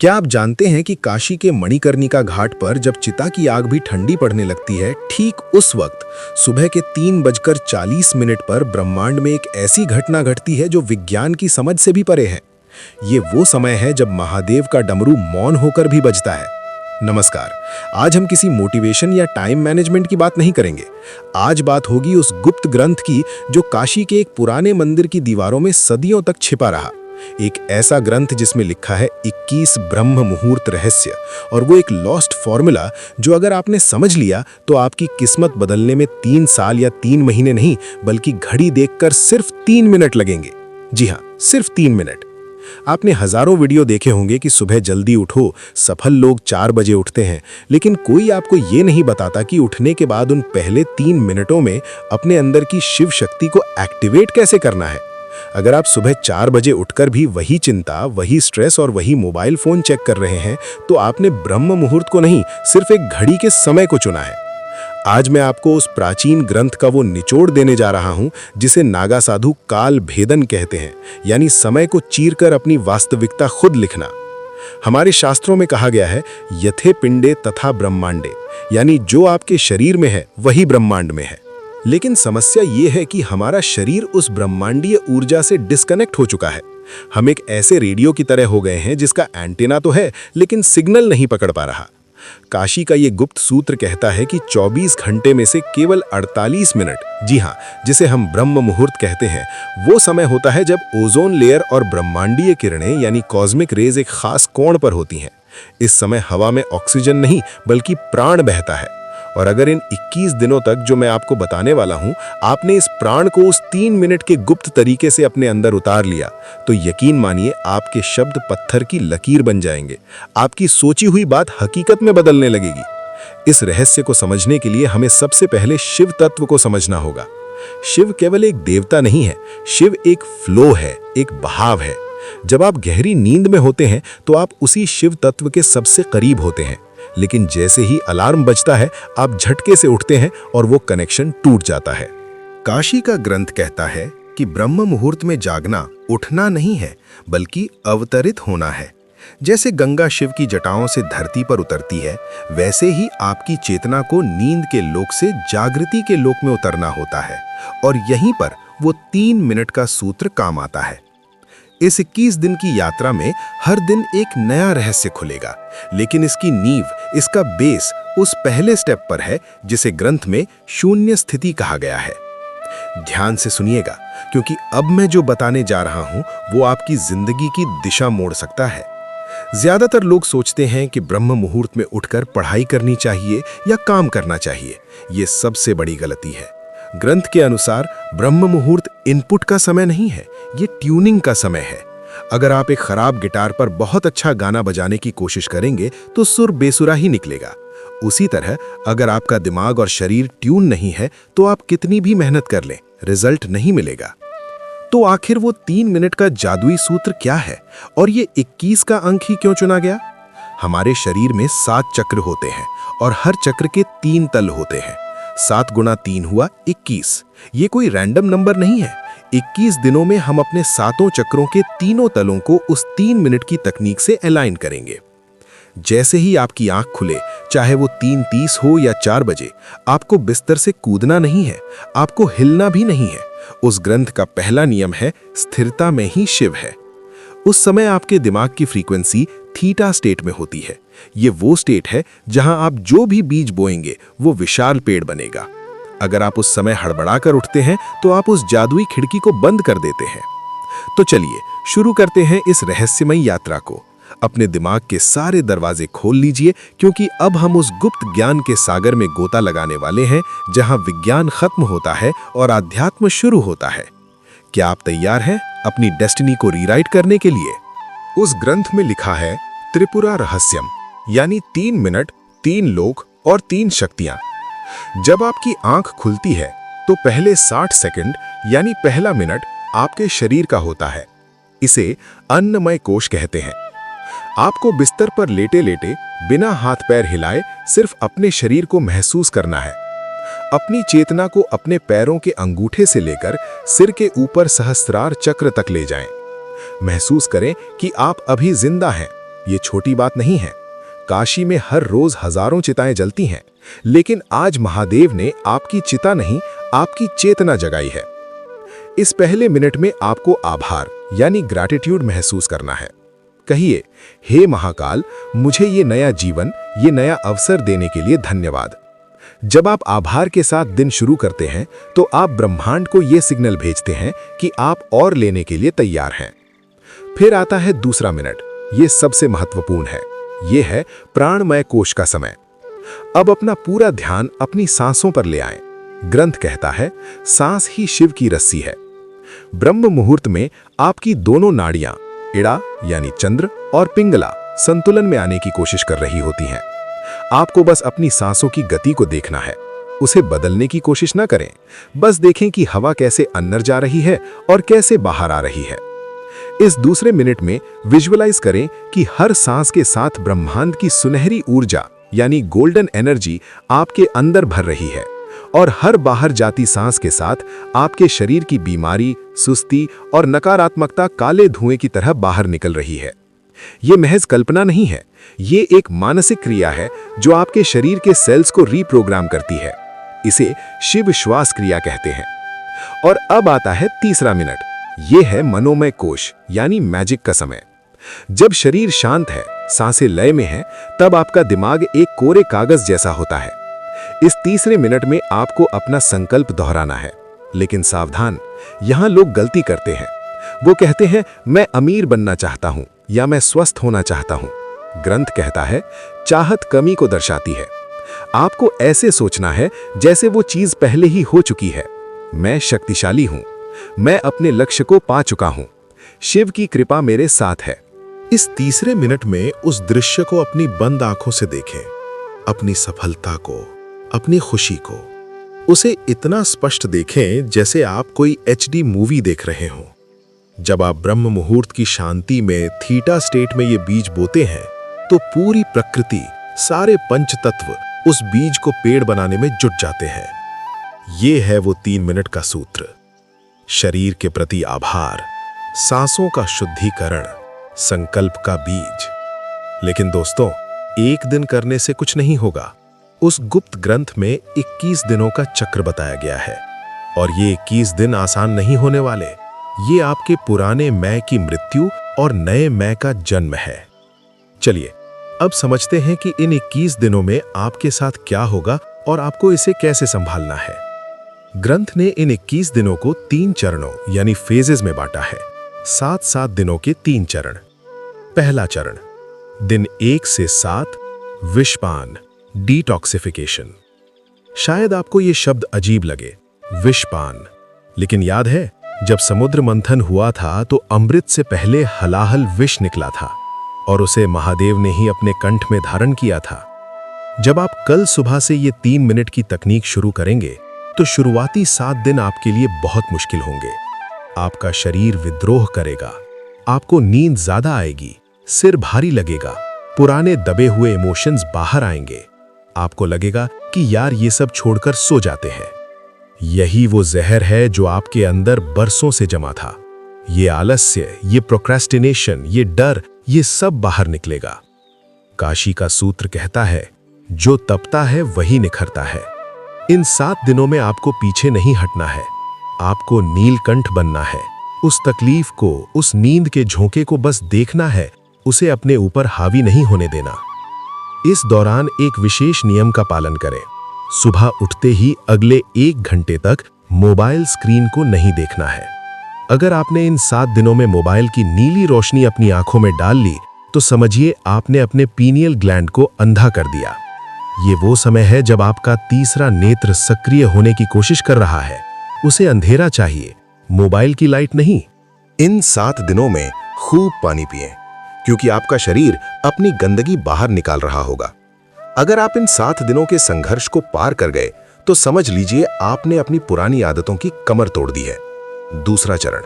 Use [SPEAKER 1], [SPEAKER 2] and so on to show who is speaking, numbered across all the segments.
[SPEAKER 1] क्या आप जानते हैं कि काशी के मणिकर्णिका घाट पर जब चिता की आग भी ठंडी पड़ने लगती है, ठीक उस वक्त सुबह के 3:40 पर ब्रह्मांड में एक ऐसी घटना घटती है जो विज्ञान की समझ से भी परे है। ये वो समय है जब महादेव का डमरू मौन होकर भी बजता है। नमस्कार, आज हम किसी मोटिवेशन या टाइम मैनेजमेंट की बात नहीं करेंगे। आज बात होगी उस गुप्त ग्रंथ की जो काशी के एक पुराने मंदिर की दीवारों में सदियों तक छिपा रहा। एक ऐसा ग्रंथ जिसमें लिखा है 21 ब्रह्म मुहूर्त रहस्य, और वो एक लॉस्ट फॉर्मूला जो अगर आपने समझ लिया तो आपकी किस्मत बदलने में 3 साल या 3 महीने नहीं बल्कि घड़ी देखकर सिर्फ 3 मिनट लगेंगे। जी हाँ, सिर्फ 3 मिनट। आपने हजारों वीडियो देखे होंगे कि सुबह जल्दी उठो, सफल लोग 4 बजे उठते हैं, लेकिन कोई आपको ये नहीं बताता कि उठने के बाद उन पहले 3 मिनटों में अपने अंदर की शिव शक्ति को एक्टिवेट कैसे करना है। अगर आप सुबह 4 बजे उठकर भी वही चिंता, वही स्ट्रेस और वही मोबाइल फोन चेक कर रहे हैं, तो आपने ब्रह्म मुहूर्त को नहीं, सिर्फ एक घड़ी के समय को चुना है। आज मैं आपको उस प्राचीन ग्रंथ का वो निचोड़ देने जा रहा हूं जिसे नागा साधु काल भेदन कहते हैं, यानी समय को चीरकर अपनी वास्तविकता खुद लिखना। हमारे शास्त्रों में कहा गया है, यथे पिंडे तथा ब्रह्मांडे, यानी जो आपके शरीर में है वही ब्रह्मांड में है। लेकिन समस्या ये है कि हमारा शरीर उस ब्रह्मांडीय ऊर्जा से डिस्कनेक्ट हो चुका है। हम एक ऐसे रेडियो की तरह हो गए हैं जिसका एंटीना तो है लेकिन सिग्नल नहीं पकड़ पा रहा। काशी का ये गुप्त सूत्र कहता है कि 24 घंटे में से केवल 48 मिनट, जी हाँ, जिसे हम ब्रह्म मुहूर्त कहते हैं, वो समय होता है जब ओजोन लेयर और ब्रह्मांडीय किरणें यानी कॉस्मिक रेज एक खास कोण पर होती हैं। इस समय हवा में ऑक्सीजन नहीं बल्कि प्राण बहता है। और अगर इन 21 दिनों तक जो मैं आपको बताने वाला हूं, आपने इस प्राण को उस 3 मिनट के गुप्त तरीके से अपने अंदर उतार लिया, तो यकीन मानिए आपके शब्द पत्थर की लकीर बन जाएंगे। आपकी सोची हुई बात हकीकत में बदलने लगेगी। इस रहस्य को समझने के लिए हमें सबसे पहले शिव तत्व को समझना होगा। शिव केवल एक देवता नहीं है, शिव एक फ्लो है, एक बहाव है। जब आप गहरी नींद में होते हैं तो आप उसी शिव तत्व के सबसे करीब होते हैं, लेकिन जैसे ही अलार्म बजता है आप झटके से उठते हैं और वो कनेक्शन टूट जाता है। काशी का ग्रंथ कहता है कि ब्रह्म मुहूर्त में जागना उठना नहीं है बल्कि अवतरित होना है। जैसे गंगा शिव की जटाओं से धरती पर उतरती है, वैसे ही आपकी चेतना को नींद के लोक से जागृति के लोक में उतरना होता है, और यहीं पर वो 3 मिनट का सूत्र काम आता है। इस 21 दिन की यात्रा में हर दिन एक नया रहस्य खुलेगा, लेकिन इसकी नींव, इसका बेस उस पहले स्टेप पर है जिसे ग्रंथ में शून्य स्थिति कहा गया है। ध्यान से सुनिएगा, क्योंकि अब मैं जो बताने जा रहा हूं वो आपकी जिंदगी की दिशा मोड़ सकता है। ज्यादातर लोग सोचते हैं कि ब्रह्म मुहूर्त में उठकर पढ़ाई करनी चाहिए या काम करना चाहिए। ये सबसे बड़ी गलती है। ग्रंथ के अनुसार ब्रह्म मुहूर्त इनपुट का समय नहीं है, ये ट्यूनिंग का समय है। अगर आप एक खराब गिटार पर बहुत अच्छा गाना बजाने की कोशिश करेंगे तो सुर बेसुरा ही निकलेगा। उसी तरह अगर आपका दिमाग और शरीर ट्यून नहीं है तो आप कितनी भी मेहनत कर लें, रिजल्ट नहीं मिलेगा। तो आखिर वो 3 मिनट का जादुई सूत्र क्या है, और ये 21 का अंक ही क्यों चुना गया? हमारे शरीर में 7 चक्र होते हैं और हर चक्र के 3 तल होते हैं। 7 गुणा 3 हुआ 21। ये कोई रैंडम नंबर नहीं है। 21 दिनों में हम अपने 7 चक्रों के तीनों तलों को उस 3 मिनट की तकनीक से अलाइन करेंगे। जैसे ही आपकी आंख खुले, चाहे वो 3:30 हो या 4 बजे, आपको बिस्तर से कूदना नहीं है, आपको हिलना भी नहीं है। उस ग्रंथ का पहला नियम है, स्थिरता में ही शिव है। उस समय आपके दिमाग की फ्रीक्वेंसी थीटा स्टेट में होती है। ये वो स्टेट है जहां आप जो भी बीज बोएंगे वो विशाल पेड़ बनेगा। अगर आप उस समय हड़बड़ा कर उठते हैं तो आप उस जादुई खिड़की को बंद कर देते हैं। तो चलिए शुरू करते हैं इस रहस्यमयी यात्रा को। अपने दिमाग के सारे दरवाजे खोल लीजिए, क्योंकि अब हम उस गुप्त ज्ञान के सागर में गोता लगाने वाले हैं जहां विज्ञान खत्म होता है और आध्यात्म शुरू होता है। क्या आप तैयार हैं अपनी डेस्टिनी को रीराइट करने के लिए? उस ग्रंथ में लिखा है त्रिपुरा रहस्यम, यानी 3 मिनट, 3 लोक और 3 शक्तियां। जब आपकी आंख खुलती है तो पहले 60 सेकंड यानी पहला मिनट आपके शरीर का होता है। इसे अन्नमय कोश कहते हैं। आपको बिस्तर पर लेटे लेटे बिना हाथ पैर हिलाए सिर्फ अपने शरीर को महसूस करना है। अपनी चेतना को अपने पैरों के अंगूठे से लेकर सिर के ऊपर सहस्त्रार चक्र तक ले जाएं। महसूस करें कि आप अभी जिंदा हैं, ये छोटी बात नहीं है। काशी में हर रोज हजारों चिताएं जलती हैं, लेकिन आज महादेव ने आपकी चिता नहीं, आपकी चेतना जगाई है। इस पहले मिनट में आपको आभार यानी ग्रैटिट्यूड महसूस करना है। कहिए, हे महाकाल, मुझे ये नया जीवन, ये नया अवसर देने के लिए धन्यवाद। जब आप आभार के साथ दिन शुरू करते हैं तो आप ब्रह्मांड को ये सिग्नल भेजते हैं कि आप और लेने के लिए तैयार हैं। फिर आता है दूसरा मिनट, ये सबसे महत्वपूर्ण है। ये है प्राणमय कोश का समय। अब अपना पूरा ध्यान अपनी सांसों पर ले आएं। ग्रंथ कहता है, सांस ही शिव की रस्सी है। ब्रह्म मुहूर्त में आपकी दोनों नाड़ियां, इड़ा यानी चंद्र और पिंगला, संतुलन में आने की कोशिश कर रही होती हैं। आपको बस अपनी सांसों की गति को देखना है, उसे बदलने की कोशिश ना करें। बस देखें कि हवा कैसे अंदर जा रही है और कैसे बाहर आ रही है। इस दूसरे मिनट में विजुअलाइज करें कि हर सांस के साथ ब्रह्मांड की सुनहरी ऊर्जा यानी गोल्डन एनर्जी आपके अंदर भर रही है और हर बाहर जाती सांस के साथ आपके शरीर की बीमारी, सुस्ती और नकारात्मकता काले धुएं की तरह बाहर निकल रही है। ये महज कल्पना नहीं है, ये एक मानसिक क्रिया है जो आपके शरीर के सेल्स को रीप्रोग्राम करती है। इसे शिव श्वास क्रिया कहते हैं। और अब आता है तीसरा मिनट, ये है मनोमय कोश यानी मैजिक का समय। जब शरीर शांत है, सांसें लय में हैं, तब आपका दिमाग एक कोरे कागज जैसा होता है। इस तीसरे मिनट में आपको अपना संकल्प दोहराना है। लेकिन सावधान, यहां लोग गलती करते हैं। वो कहते हैं, मैं अमीर बनना चाहता हूं या मैं स्वस्थ होना चाहता हूं। ग्रंथ कहता है, चाहत कमी को दर्शाती है। आपको ऐसे सोचना है जैसे वो चीज पहले ही हो चुकी है। मैं शक्तिशाली हूं, मैं अपने लक्ष्य को पा चुका हूं, शिव की कृपा मेरे साथ है।
[SPEAKER 2] इस तीसरे मिनट में उस दृश्य को अपनी बंद आंखों से देखें, अपनी सफलता को, अपनी खुशी को। उसे इतना स्पष्ट देखें जैसे आप कोई HD मूवी देख रहे हो। जब आप ब्रह्म मुहूर्त की शांति में थीटा स्टेट में ये बीज बोते हैं तो पूरी प्रकृति, सारे पंच तत्व उस बीज को पेड़ बनाने में जुट जाते हैं। ये है वो 3 मिनट का सूत्र। शरीर के प्रति आभार, सांसों का शुद्धिकरण, संकल्प का बीज। लेकिन दोस्तों, एक दिन करने से कुछ नहीं होगा। उस गुप्त ग्रंथ में 21 दिनों का चक्र बताया गया है और ये 21 दिन आसान नहीं होने वाले। ये आपके पुराने मैं की मृत्यु और नए मैं का जन्म है। चलिए अब समझते हैं कि इन 21 दिनों में आपके साथ क्या होगा और आपको इसे कैसे संभालना है। ग्रंथ ने इन 21 दिनों को 3 चरणों यानी फेजेस में बांटा है। 7-7 दिनों के 3 चरण। पहला चरण, दिन 1 से 7, विषपान, डिटॉक्सिफिकेशन। शायद आपको ये शब्द अजीब लगे, विषपान, लेकिन याद है जब समुद्र मंथन हुआ था तो अमृत से पहले हलाहल विष निकला था और उसे महादेव ने ही अपने कंठ में धारण किया था। जब आप कल सुबह से ये 3 मिनट की तकनीक शुरू करेंगे तो शुरुआती 7 दिन आपके लिए बहुत मुश्किल होंगे। आपका शरीर विद्रोह करेगा, आपको नींद ज्यादा आएगी, सिर भारी लगेगा, पुराने दबे हुए इमोशंस बाहर आएंगे। आपको लगेगा कि यार ये सब छोड़कर सो जाते हैं। यही वो जहर है जो आपके अंदर बरसों से जमा था। ये आलस्य, ये प्रोक्रेस्टिनेशन, ये डर, ये सब बाहर निकलेगा। काशी का सूत्र कहता है, जो तपता है वही निखरता है। इन 7 दिनों में आपको पीछे नहीं हटना है, आपको नीलकंठ बनना है। उस तकलीफ को, उस नींद के झोंके को बस देखना है, उसे अपने ऊपर हावी नहीं होने देना। इस दौरान एक विशेष नियम का पालन करें। सुबह उठते ही अगले 1 घंटे तक मोबाइल स्क्रीन को नहीं देखना है। अगर आपने इन 7 दिनों में मोबाइल की नीली रोशनी अपनी आंखों में डाल ली तो समझिए आपने अपने पीनियल ग्लैंड को अंधा कर दिया। ये वो समय है जब आपका तीसरा नेत्र सक्रिय होने की कोशिश कर रहा है। उसे अंधेरा चाहिए, मोबाइल की लाइट नहीं।
[SPEAKER 1] इन 7 दिनों में खूब पानी पिएं, क्योंकि आपका शरीर अपनी गंदगी बाहर निकाल रहा होगा। अगर आप इन 7 दिनों के संघर्ष को पार कर गए तो समझ लीजिए आपने अपनी पुरानी आदतों की कमर तोड़ दी है। दूसरा चरण,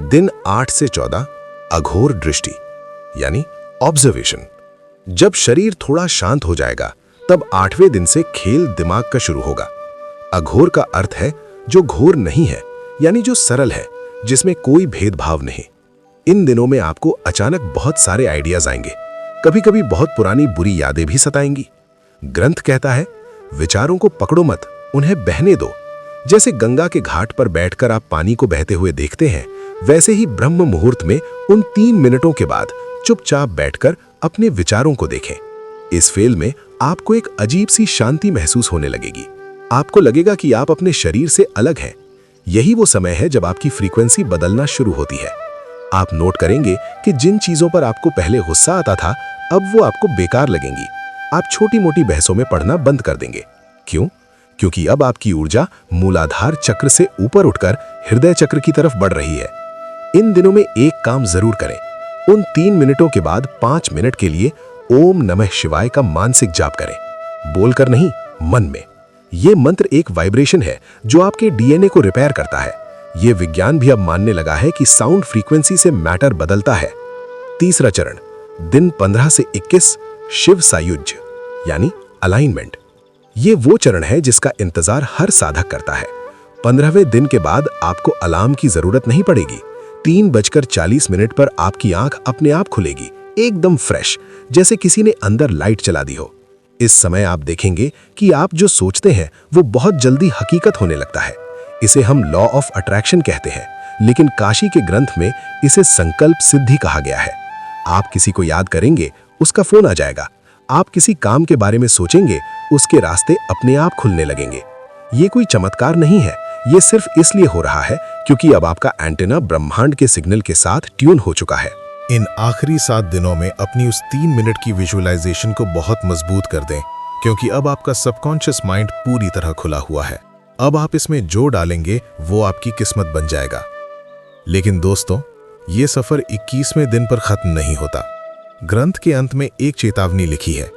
[SPEAKER 1] दिन 8 से 14, अघोर दृष्टि यानी ऑब्जर्वेशन। जब शरीर थोड़ा शांत हो जाएगा तब 8वें दिन से खेल दिमाग का शुरू होगा। अघोर का अर्थ है जो घोर नहीं है, यानी जो सरल है, जिसमें कोई भेदभाव नहीं। इन दिनों में आपको अचानक बहुत सारे आइडियाज आएंगे, कभी कभी बहुत पुरानी बुरी यादें भी सताएंगी। ग्रंथ कहता है, विचारों को पकड़ो मत, उन्हें बहने दो। जैसे गंगा के घाट पर बैठकर आप पानी को बहते हुए देखते हैं, वैसे ही ब्रह्म मुहूर्त में उन 3 मिनटों के बाद चुपचाप बैठकर अपने विचारों को देखें। इस फेल में आपको एक अजीब सी शांति महसूस होने लगेगी। आपको लगेगा कि आप अपने शरीर से अलग हैं। यही वो समय है जब आपकी फ्रीक्वेंसी बदलना शुरू होती है। आप नोट करेंगे कि जिन चीजों पर आपको पहले गुस्सा आता था, अब वो आपको बेकार लगेंगी। आप छोटी मोटी बहसों में पढ़ना बंद कर देंगे। क्यों? क्योंकि अब आपकी ऊर्जा मूलाधार चक्र से ऊपर उठकर हृदय चक्र की तरफ बढ़ रही है। इन दिनों में एक काम जरूर करें। उन 3 मिनटों के बाद 5 मिनट के लिए ओम नमः शिवाय का मानसिक जाप करें, बोलकर नहीं, मन में। यह मंत्र एक वाइब्रेशन है जो आपके डीएनए को रिपेयर करता है। यह विज्ञान भी अब मानने लगा है कि साउंड फ्रीक्वेंसी से मैटर बदलता है। तीसरा चरण, दिन 15 से 21 शिव सायुज्य यानी अलाइनमेंट। ये वो चरण है जिसका इंतजार हर साधक करता है। 15वें दिन के बाद आपको अलार्म की जरूरत नहीं पड़ेगी। 3:40 पर आपकी आंख अपने आप खुलेगी, एकदम फ्रेश, जैसे किसी ने अंदर लाइट चला दी हो। इस समय आप देखेंगे कि आप जो सोचते हैं वो बहुत जल्दी हकीकत होने लगता है। इसे हम लॉ ऑफ अट्रैक्शन कहते हैं, लेकिन काशी के ग्रंथ में इसे संकल्प सिद्धि कहा गया है। आप किसी को याद करेंगे, उसका फोन आ जाएगा। आप किसी काम के बारे में सोचेंगे, उसके रास्ते अपने आप खुलने लगेंगे। ये कोई चमत्कार नहीं है, ये सिर्फ इसलिए हो रहा है क्योंकि अब आपका एंटेना ब्रह्मांड के सिग्नल के साथ ट्यून हो चुका है।
[SPEAKER 2] इन आखिरी 7 दिनों में अपनी उस 3 मिनट की विजुअलाइजेशन को बहुत मजबूत कर दें, क्योंकि अब आपका सबकॉन्शियस माइंड पूरी तरह खुला हुआ है। अब आप इसमें जो डालेंगे वो आपकी किस्मत बन जाएगा। लेकिन दोस्तों, ये सफर 21वें दिन पर खत्म नहीं होता। ग्रंथ के अंत में एक चेतावनी लिखी है,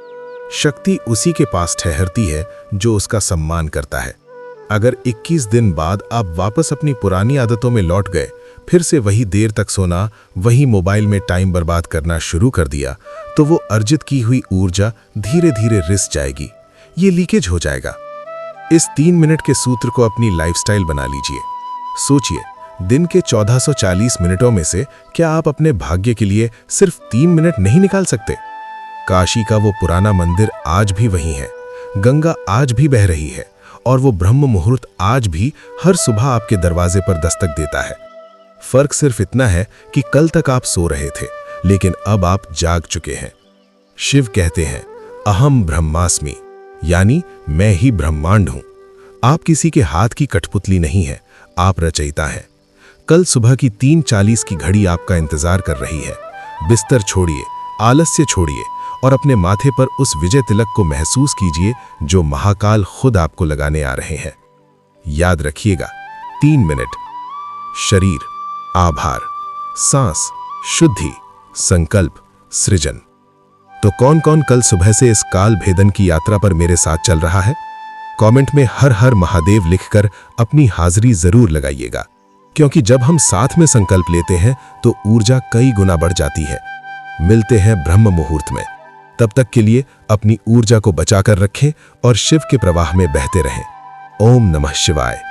[SPEAKER 2] शक्ति उसी के पास ठहरती है जो उसका सम्मान करता है। अगर 21 दिन बाद आप वापस अपनी पुरानी आदतों में लौट गए, फिर से वही देर तक सोना, वही मोबाइल में टाइम बर्बाद करना शुरू कर दिया, तो वो अर्जित की हुई ऊर्जा धीरे धीरे रिस जाएगी। ये लीकेज हो जाएगा। इस 3 मिनट के सूत्र को अपनी लाइफस्टाइल बना लीजिए। सोचिए, दिन के 1440 मिनटों में से क्या आप अपने भाग्य के लिए सिर्फ 3 मिनट नहीं निकाल सकते? काशी का वो पुराना मंदिर आज भी वही है, गंगा आज भी बह रही है, और वो ब्रह्म मुहूर्त आज भी हर सुबह आपके दरवाजे पर दस्तक देता है। फर्क सिर्फ इतना है कि कल तक आप सो रहे थे, लेकिन अब आप जाग चुके हैं। शिव कहते हैं, अहम ब्रह्मास्मि, यानी मैं ही ब्रह्मांड हूं। आप किसी के हाथ की कठपुतली नहीं है, आप रचयिता हैं। कल सुबह की 3:40 की घड़ी आपका इंतजार कर रही है। बिस्तर छोड़िए, आलस्य छोड़िए और अपने माथे पर उस विजय तिलक को महसूस कीजिए जो महाकाल खुद आपको लगाने आ रहे हैं। याद रखिएगा, 3 मिनट, शरीर, आभार, सांस, शुद्धि, संकल्प, सृजन। तो कौन कौन कल सुबह से इस काल भेदन की यात्रा पर मेरे साथ चल रहा है? कमेंट में हर हर महादेव लिखकर अपनी हाजिरी जरूर लगाइएगा, क्योंकि जब हम साथ में संकल्प लेते हैं तो ऊर्जा कई गुना बढ़ जाती है। मिलते हैं ब्रह्म मुहूर्त में। तब तक के लिए अपनी ऊर्जा को बचाकर रखें और शिव के प्रवाह में बहते रहें। ओम नमः शिवाय।